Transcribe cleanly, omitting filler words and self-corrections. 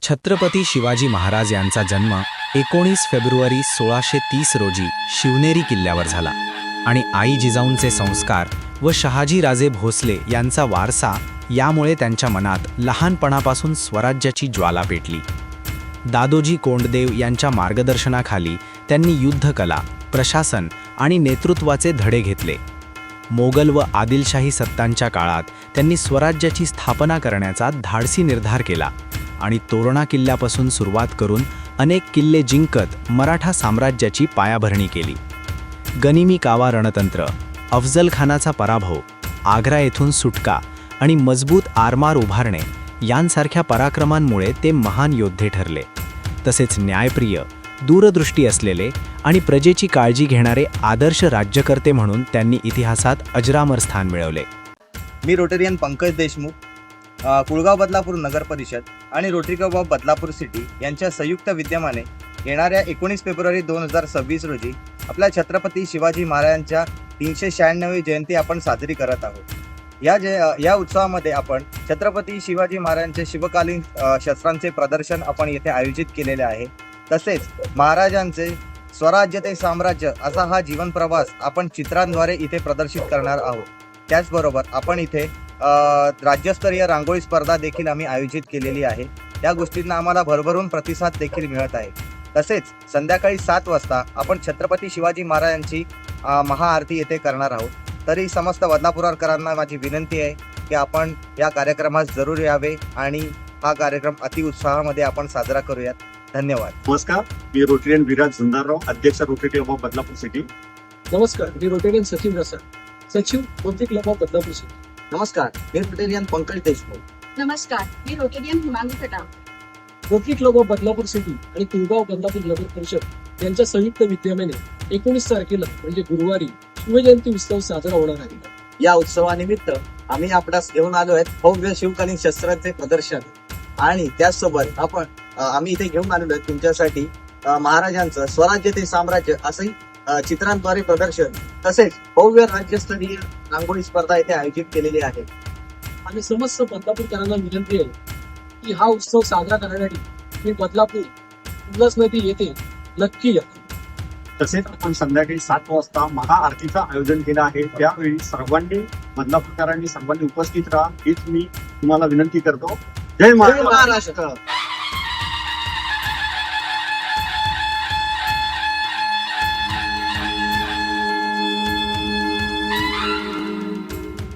छत्रपती शिवाजी महाराज यांचा जन्म 19 फेब्रुवारी 1630 रोजी शिवनेरी किल्ल्यावर झाला आणि आई जिजाऊंचे संस्कार व शहाजीराजे भोसले यांचा वारसा यामुळे त्यांच्या मनात लहानपणापासून स्वराज्याची ज्वाला पेटली। दादोजी कोंडदेव यांच्या मार्गदर्शनाखाली त्यांनी युद्धकला, प्रशासन आणि नेतृत्वाचे धडे घेतले। मोगल व आदिलशाही सत्तांच्या काळात त्यांनी स्वराज्याची स्थापना करण्याचा धाडसी निर्धार केला आणि तोरणा किल्ल्यापासून सुरुवात करून अनेक किल्ले जिंकत मराठा साम्राज्याची पायाभरणी केली। गनिमी कावा रणतंत्र, अफजल खानाचा पराभव, आग्रा येथून सुटका आणि मजबूत आरमार उभारणे यांसारख्या पराक्रमांमुळे ते महान योद्धे ठरले। तसेच न्यायप्रिय, दूरदृष्टी असलेले आणि प्रजेची काळजी घेणारे आदर्श राज्यकर्ते म्हणून त्यांनी इतिहासात अजरामर स्थान मिळवले। मी रोटेरियन पंकज देशमुख, कुळगाव बदलापूर नगर परिषद आणि rotary club of Badlapur city यांच्या संयुक्त विद्यमाने येणाऱ्या 19 फेब्रुवारी 2026 रोजी आपल्या छत्रपती शिवाजी महाराजांच्या 396वी जयंती आपण साजरी करत आहोत। या उत्सवामध्ये आपण छत्रपती शिवाजी महाराजांचे शिवकालीन शस्त्रांचे प्रदर्शन आपण येथे आयोजित केलेले आहे। तसेच महाराजांचे स्वराज्य ते साम्राज्य असा हा जीवन प्रवास आपण चित्रांद्वारे इथे प्रदर्शित करणार आहोत। त्याचबरोबर आपण इथे राज्यस्तरीय रांगोळी स्पर्धा देखील आम्ही आयोजित केलेली आहे। त्या गोष्टींना आम्हाला भरभरून प्रतिसाद देखील मिळत आहे। तसेच संध्याकाळी 7 वाजता आपण छत्रपती शिवाजी महाराजांची महाआरती येथे करणार आहोत। तरी समस्त बदलापूरकरांना माझी विनंती आहे की आपण या कार्यक्रमास जरूर यावे आणि हा कार्यक्रम अतिउत्साहामध्ये आपण साजरा करूयात। धन्यवाद। नमस्कार, मी रोटेरियन विराज झुंजारराव, अध्यक्ष Rotary club of Badlapur city. नमस्कार, मी रोटेरियन सचिन रसाळ, सचिव Rotary club of Badlapur city. नमस्कार, मी रोटेरियन पंकज देशमुख। नमस्कार, मी Rotarian Himangi Khatav. Rotary club of Badlapur city आणि कुळगाव बदलापूर नगर परिषद यांच्या संयुक्त विद्यमाने 19 तारखेला म्हणजे गुरुवारी शिवजयंती उत्सव साजरा होणार आहे। या उत्सवानिमित्त आम्ही आपणास घेऊन आलो आहेत भव्य शिवकालीन शस्त्रांचे प्रदर्शन आणि त्याचसोबत आम्ही इथे घेऊन आलेलो आहे तुमच्यासाठी महाराजांचं स्वराज्य ते साम्राज्य असंही चित्रांद्वारे प्रदर्शन, तसेच भव्य राज्यस्तरीय रांगोळी स्पर्धा इथे आयोजित केलेली आहे। आणि समस्त बदलापूरकरांना विनंती आहे की हा उत्सव साजरा करण्यासाठी मी बदलापूर उल्हास नदी येथे नक्की या। तसेच आपण संध्याकाळी 7 वाजता महाआरतीचं आयोजन केलं आहे। त्यावेळी सर्वांनी बदलापूरकरांनी सर्वांनी उपस्थित राहा हीच मी तुम्हाला विनंती करतो। जय महाराष्ट्र।